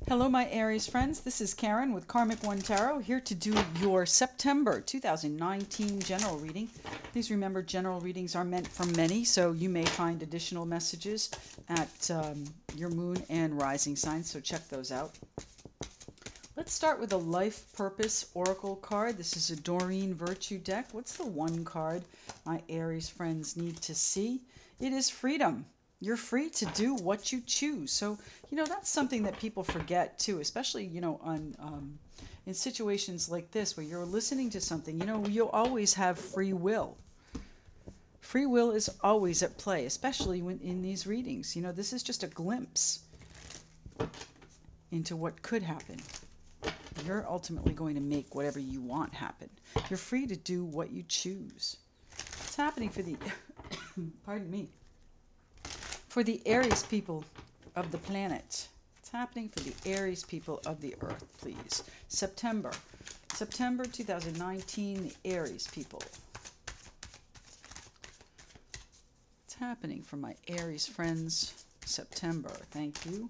Hello, my Aries friends. This is Karen with Karmic One Tarot, here to do your September 2019 general reading. Please remember, general readings are meant for many, so you may find additional messages at your moon and rising signs, so check those out. Let's start with a Life Purpose Oracle card. This is a Doreen Virtue deck. What's the one card my Aries friends need to see? It is freedom. You're free to do what you choose. So, that's something that people forget too, especially, on in situations like this where you're listening to something, you'll always have free will. Free will is always at play, especially when in these readings. This is just a glimpse into what could happen. You're ultimately going to make whatever you want happen. You're free to do what you choose. What's happening for the, pardon me, for the Aries people of the planet? What's happening for the Aries people of the earth, please? September 2019, the Aries people. What's happening for my Aries friends? September, thank you.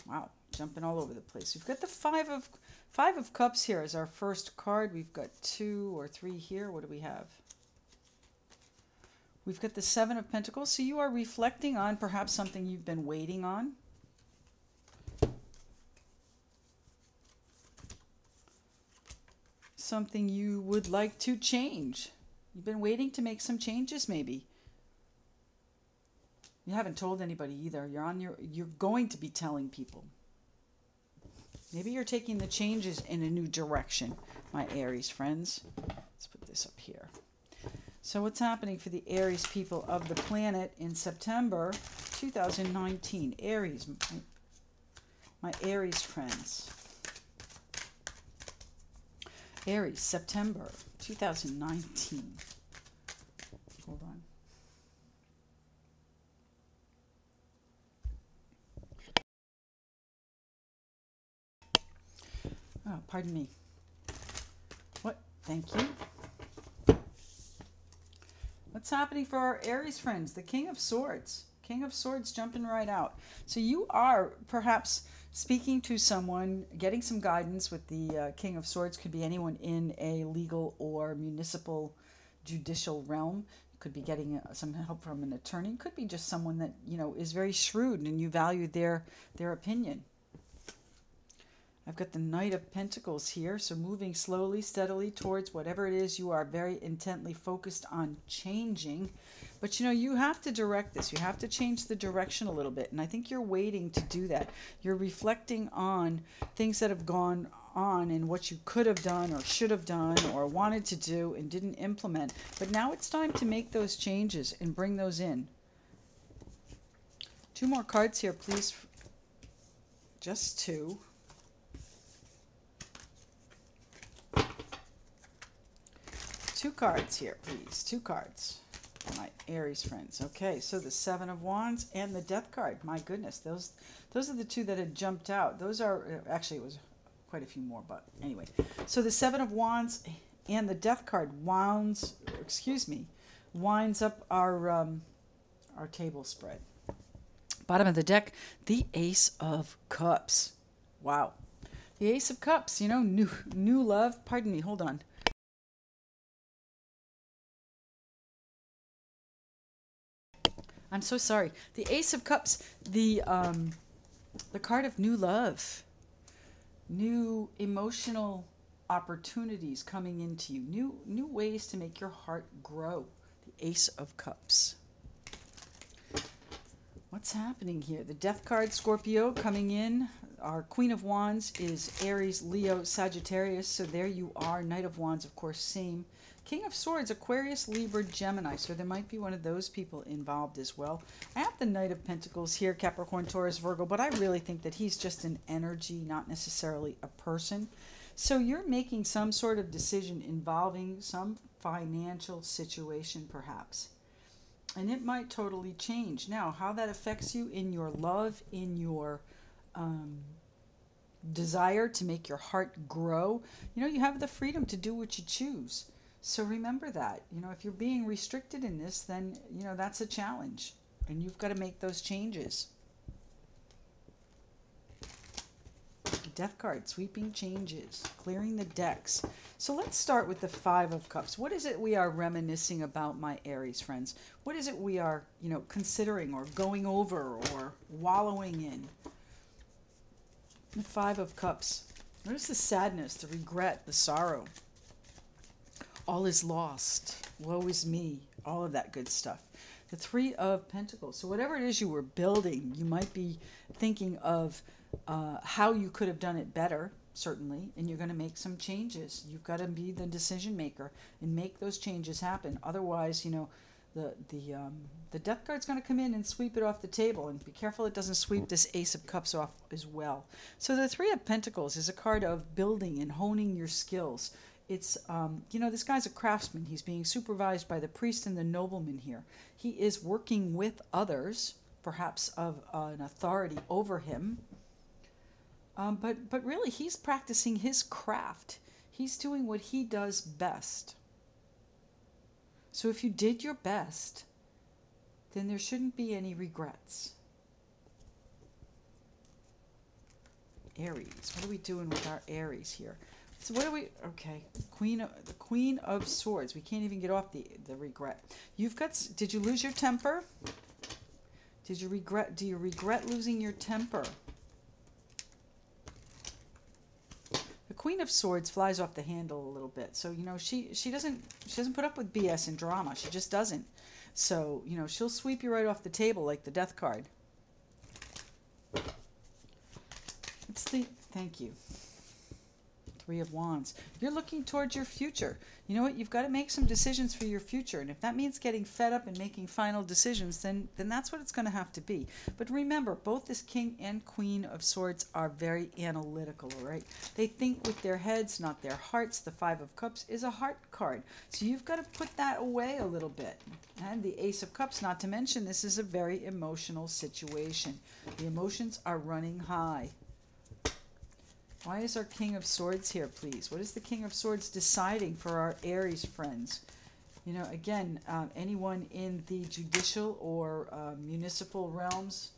Wow, jumping all over the place. We've got the Five of Cups here as our first card. We've got 2 or 3 here. What do we have? We've got the Seven of Pentacles. So you are reflecting on perhaps something you've been waiting on. Something you would like to change. You've been waiting to make some changes, maybe. You haven't told anybody either. You're going to be telling people. Maybe you're taking the changes in a new direction, my Aries friends. Let's put this up here. So what's happening for the Aries people of the planet in September 2019? Aries, my Aries friends. Aries, September 2019. Hold on. Oh, pardon me. What? Thank you. What's happening for our Aries friends? The King of Swords. King of Swords jumping right out. So you are perhaps speaking to someone, getting some guidance with the King of Swords. Could be anyone in a legal or municipal judicial realm. Could be getting some help from an attorney. Could be just someone that, is very shrewd and you value their opinion. I've got the Knight of Pentacles here, so moving slowly, steadily towards whatever it is you are very intently focused on changing. But you have to direct this. You have to change the direction a little bit, and I think you're waiting to do that. You're reflecting on things that have gone on and what you could have done or should have done or wanted to do and didn't implement. But now it's time to make those changes and bring those in. 2 more cards here, please. Just 2. Two cards here, please. 2 cards for my Aries friends. Okay, so the Seven of Wands and the Death card. My goodness, those are the 2 that had jumped out. Those are, actually it was quite a few more, but anyway. So the Seven of Wands and the Death card winds up our table spread. Bottom of the deck, the Ace of Cups. Wow. The Ace of Cups, new love. Pardon me, hold on. I'm so sorry. The Ace of Cups, the card of new love, new emotional opportunities coming into you, new ways to make your heart grow. The Ace of Cups. What's happening here? The Death card, Scorpio, coming in. Our Queen of Wands is Aries, Leo, Sagittarius. So there you are. Knight of Wands, of course, same. King of Swords, Aquarius, Libra, Gemini. So there might be one of those people involved as well. I have the Knight of Pentacles here, Capricorn, Taurus, Virgo, but I really think that he's just an energy, not necessarily a person. So you're making some sort of decision involving some financial situation, perhaps. And it might totally change. Now, how that affects you in your love, in your desire to make your heart grow, you have the freedom to do what you choose. So remember that, if you're being restricted in this, then, that's a challenge and you've got to make those changes. Death card, sweeping changes, clearing the decks. So let's start with the Five of Cups. What is it we are reminiscing about, my Aries friends? What is it we are, considering or going over or wallowing in? The Five of Cups. What is the sadness, the regret, the sorrow? All is lost. Woe is me. All of that good stuff. The Three of Pentacles. So whatever it is you were building, you might be thinking of how you could have done it better, certainly, and you're going to make some changes. You've got to be the decision maker and make those changes happen. Otherwise, the Death card's going to come in and sweep it off the table, and be careful it doesn't sweep this Ace of Cups off as well. So the Three of Pentacles is a card of building and honing your skills. It's, this guy's a craftsman. He's being supervised by the priest and the nobleman here. He is working with others, perhaps of an authority over him. But really, he's practicing his craft. He's doing what he does best. So if you did your best, then there shouldn't be any regrets. Aries. What are we doing with our Aries here? So what are we... Okay. The Queen of Swords. We can't even get off the regret. You've got... Did you lose your temper? Do you regret losing your temper? The Queen of Swords flies off the handle a little bit. So, she doesn't put up with BS and drama. She just doesn't. So, she'll sweep you right off the table like the Death card. Thank you. Three of Wands. You're looking towards your future. You know what? You've got to make some decisions for your future. And if that means getting fed up and making final decisions, then that's what it's going to have to be. But remember, both this King and Queen of Swords are very analytical, all right? They think with their heads, not their hearts. The Five of Cups is a heart card. So you've got to put that away a little bit. And the Ace of Cups, not to mention, this is a very emotional situation. The emotions are running high. Why is our King of Swords here, please? What is the King of Swords deciding for our Aries friends? Again, anyone in the judicial or municipal realms,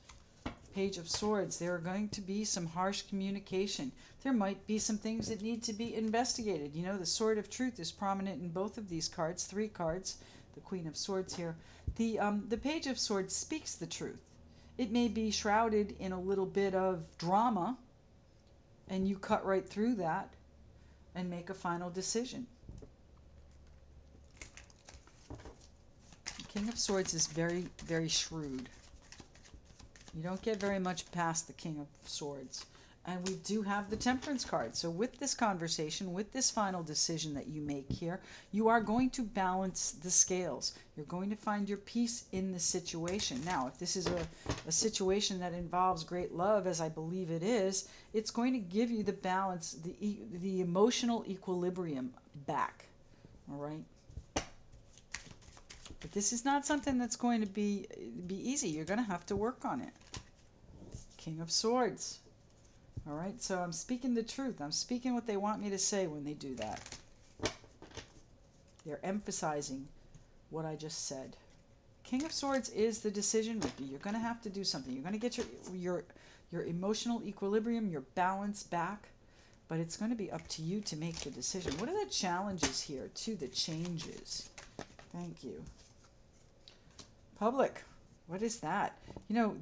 Page of Swords, there are going to be some harsh communication. There might be some things that need to be investigated. The Sword of Truth is prominent in both of these cards, three cards, the Queen of Swords here. The Page of Swords speaks the truth. It may be shrouded in a little bit of drama, and you cut right through that and make a final decision. The King of Swords is very, very shrewd. You don't get very much past the King of Swords. And we do have the Temperance card. So with this conversation, with this final decision that you make here, you are going to balance the scales. You're going to find your peace in the situation. Now, if this is a situation that involves great love, as I believe it is, it's going to give you the balance, the emotional equilibrium back. All right? But this is not something that's going to be easy. You're going to have to work on it. King of Swords. All right, so I'm speaking the truth. I'm speaking what they want me to say when they do that. They're emphasizing what I just said. King of Swords is the decision maker. You're going to have to do something. You're going to get your emotional equilibrium, your balance back, but it's going to be up to you to make the decision. What are the challenges here, too? The changes. Thank you. Public. What is that?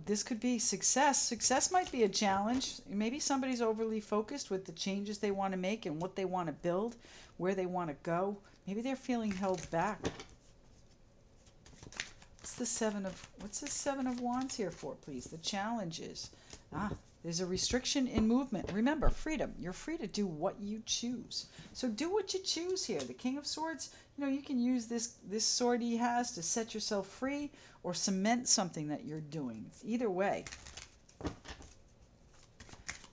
This could be success. Success might be a challenge. Maybe somebody's overly focused with the changes they want to make and what they want to build, where they want to go. Maybe they're feeling held back. What's the Seven of Wands here for, please? The challenges. There's a restriction in movement. Remember, freedom. You're free to do what you choose. So do what you choose here. The King of Swords, you can use this sword he has to set yourself free or cement something that you're doing. It's either way.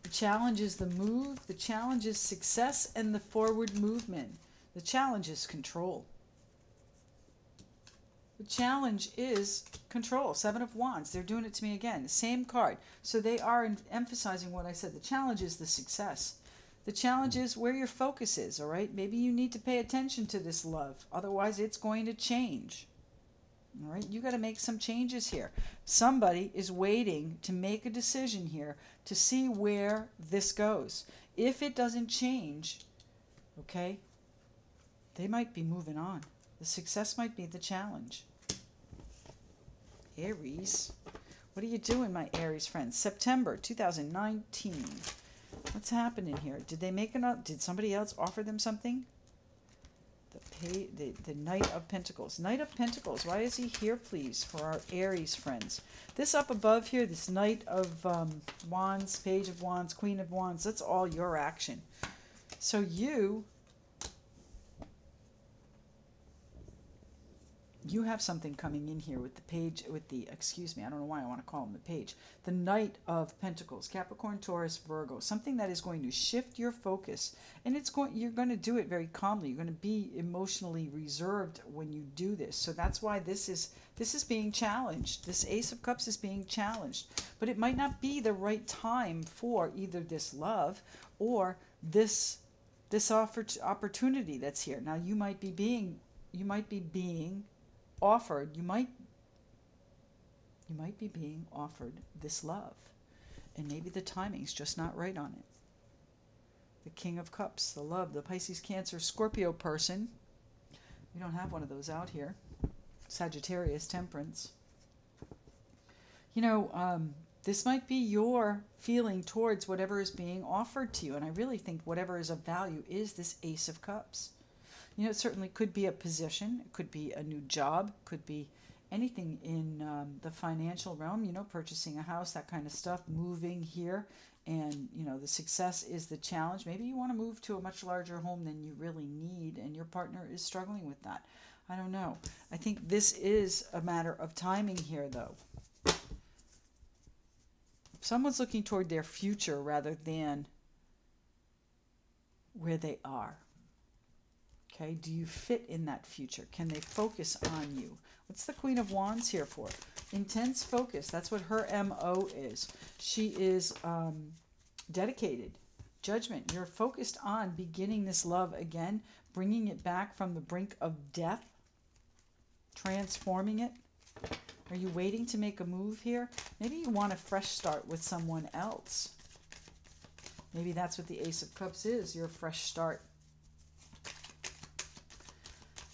The challenge is the move. The challenge is success and the forward movement. The challenge is control. The challenge is control. Seven of Wands. They're doing it to me again. The same card. So they are emphasizing what I said. The challenge is the success. The challenge is where your focus is, all right? Maybe you need to pay attention to this love. Otherwise, it's going to change. All right? You got to make some changes here. Somebody is waiting to make a decision here to see where this goes. if it doesn't change, okay, they might be moving on. The success might be the challenge. Aries. What are you doing, my Aries friends? September 2019. What's happening here? Did they make did somebody else offer them something? The Knight of Pentacles. Knight of Pentacles. Why is he here, please, for our Aries friends? This up above here, this Knight of Wands, Page of Wands, Queen of Wands, that's all your action. So you have something coming in here with the page, with the, excuse me, I don't know why I want to call him the page. The Knight of Pentacles, Capricorn, Taurus, Virgo. Something that is going to shift your focus. And you're going to do it very calmly. You're going to be emotionally reserved when you do this. So that's why this is being challenged. This Ace of Cups is being challenged. But it might not be the right time for either this love or this opportunity that's here. Now you might be being offered, you might be being offered this love, and maybe the timing's just not right on it. The King of Cups, the love, the Pisces, Cancer, Scorpio person. We don't have one of those out here. Sagittarius, Temperance. You know, this might be your feeling towards whatever is being offered to you, and I really think whatever is of value is this Ace of Cups. You know, it certainly could be a position, it could be a new job, could be anything in the financial realm, you know, purchasing a house, that kind of stuff, moving here, and, you know, the success is the challenge. Maybe you want to move to a much larger home than you really need, and your partner is struggling with that. I don't know. I think this is a matter of timing here, though. Someone's looking toward their future rather than where they are. Okay, do you fit in that future? Can they focus on you? What's the Queen of Wands here for? Intense focus. That's what her MO is. She is dedicated. Judgment. You're focused on beginning this love again, bringing it back from the brink of death, transforming it. Are you waiting to make a move here? Maybe you want a fresh start with someone else. Maybe that's what the Ace of Cups is, your fresh start.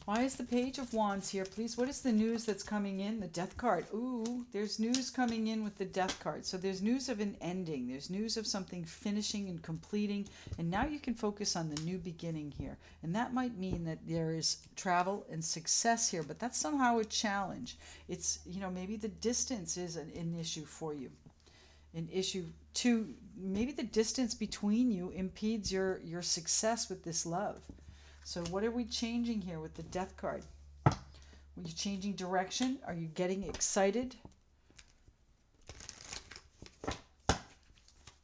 Why is the Page of Wands here, please? What is the news that's coming in? The Death card. Ooh, there's news coming in with the Death card. So there's news of an ending. There's news of something finishing and completing. And now you can focus on the new beginning here. And that might mean that there is travel and success here, but that's somehow a challenge. It's, you know, maybe the distance is an issue for you. An issue to, maybe the distance between you impedes your success with this love. So what are we changing here with the Death card? Are you changing direction? Are you getting excited?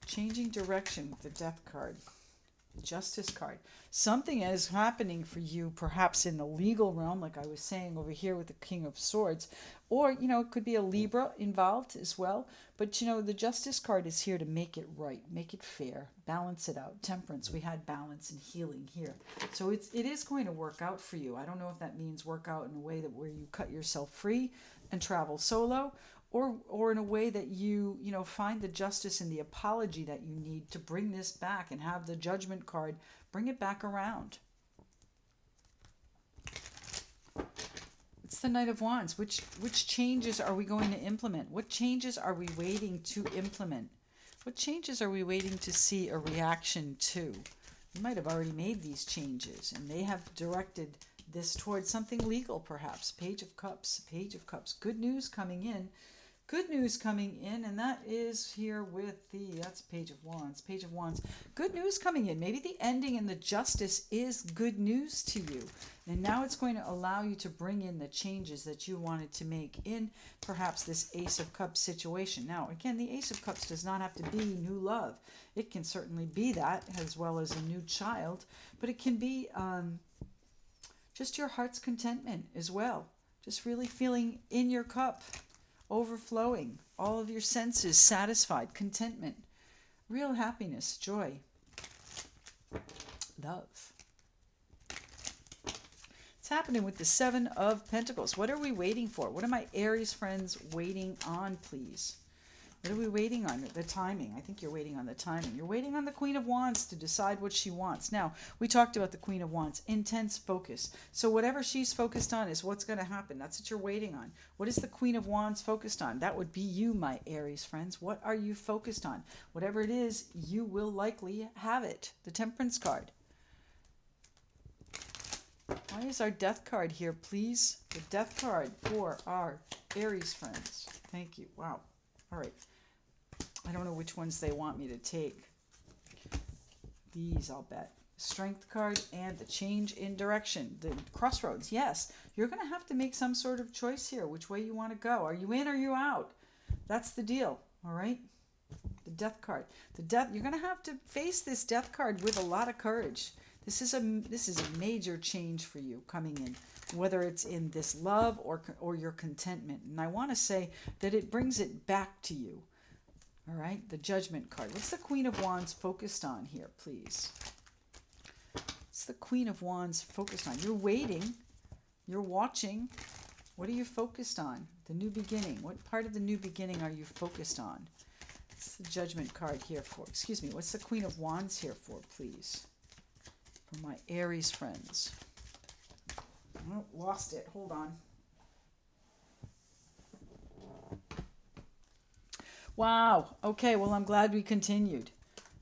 Changing direction with the Death card. Justice card. Something is happening for you, perhaps in the legal realm, like I was saying over here with the King of Swords. Or, you know, it could be a Libra involved as well. But, you know, the Justice card is here to make it right, make it fair, balance it out. Temperance, we had balance and healing here. So it is going to work out for you. I don't know if that means work out in a way that where you cut yourself free and travel solo, or in a way that you know, find the justice and the apology that you need to bring this back and have the Judgment card bring it back around. It's the Knight of Wands. Which changes are we going to implement? What changes are we waiting to implement? What changes are we waiting to see a reaction to? You might have already made these changes, and they have directed this towards something legal, perhaps. Page of Cups, Page of Cups. Good news coming in. Good news coming in, and that is here with that's Page of Wands. Page of Wands. Good news coming in. Maybe the ending and the justice is good news to you. And now it's going to allow you to bring in the changes that you wanted to make in perhaps this Ace of Cups situation. Now, again, the Ace of Cups does not have to be new love. It can certainly be that, as well as a new child. But it can be just your heart's contentment as well. Just really feeling in your cup. Overflowing, all of your senses satisfied, contentment, real happiness, joy, love. It's happening with the Seven of Pentacles. What are we waiting for? What are my Aries friends waiting on, please? What are we waiting on? The timing. I think you're waiting on the timing. You're waiting on the Queen of Wands to decide what she wants. Now, we talked about the Queen of Wands. Intense focus. So whatever she's focused on is what's going to happen. That's what you're waiting on. What is the Queen of Wands focused on? That would be you, my Aries friends. What are you focused on? Whatever it is, you will likely have it. The Temperance card. Why is our Death card here, please? The Death card for our Aries friends. Thank you. Wow. All right. I don't know which ones they want me to take. These, I'll bet. Strength card and the change in direction. The crossroads. Yes. You're going to have to make some sort of choice here. Which way you want to go. Are you in or are you out? That's the deal. All right. The Death card. The Death. You're going to have to face this Death card with a lot of courage. This is a major change for you coming in, whether it's in this love or your contentment. And I want to say that it brings it back to you. All right, the Judgment card. What's the Queen of Wands focused on here, please? What's the Queen of Wands focused on? You're waiting. You're watching. What are you focused on? The new beginning. What part of the new beginning are you focused on? What's the Judgment card here for? Excuse me. What's the Queen of Wands here for, please? For my Aries friends. Oh, lost it. Hold on. Wow. Okay, well, I'm glad we continued.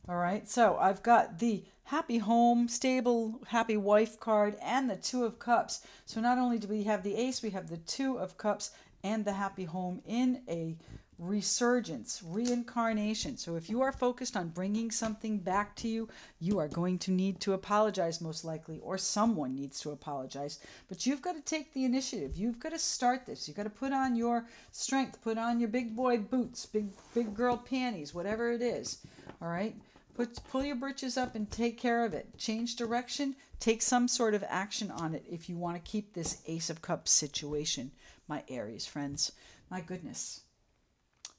All right, so I've got the happy home, stable, happy wife card and the Two of Cups. So not only do we have the Ace, we have the Two of Cups and the happy home in a resurgence, reincarnation. So if you are focused on bringing something back to you, you are going to need to apologize most likely, or someone needs to apologize. But you've got to take the initiative. You've got to start this. You've got to put on your strength, put on your big boy boots, big girl panties, whatever it is. All right? Pull your britches up and take care of it. Change direction. Take some sort of action on it if you want to keep this Ace of Cups situation, my Aries friends. My goodness.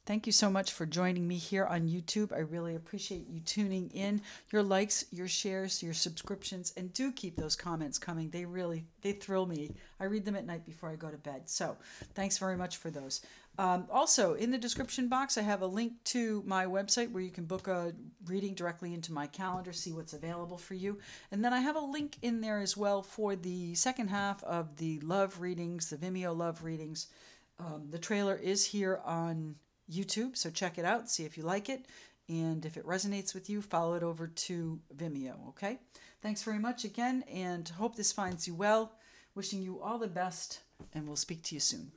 Thank you so much for joining me here on YouTube. I really appreciate you tuning in. Your likes, your shares, your subscriptions, and do keep those comments coming. They thrill me. I read them at night before I go to bed. So thanks very much for those. Also, in the description box, I have a link to my website where you can book a reading directly into my calendar, see what's available for you. And then I have a link in there as well for the second half of the love readings, the Vimeo love readings. The trailer is here on YouTube, so check it out, see if you like it, and if it resonates with you, follow it over to Vimeo, okay? Thanks very much again, and hope this finds you well. Wishing you all the best, and we'll speak to you soon.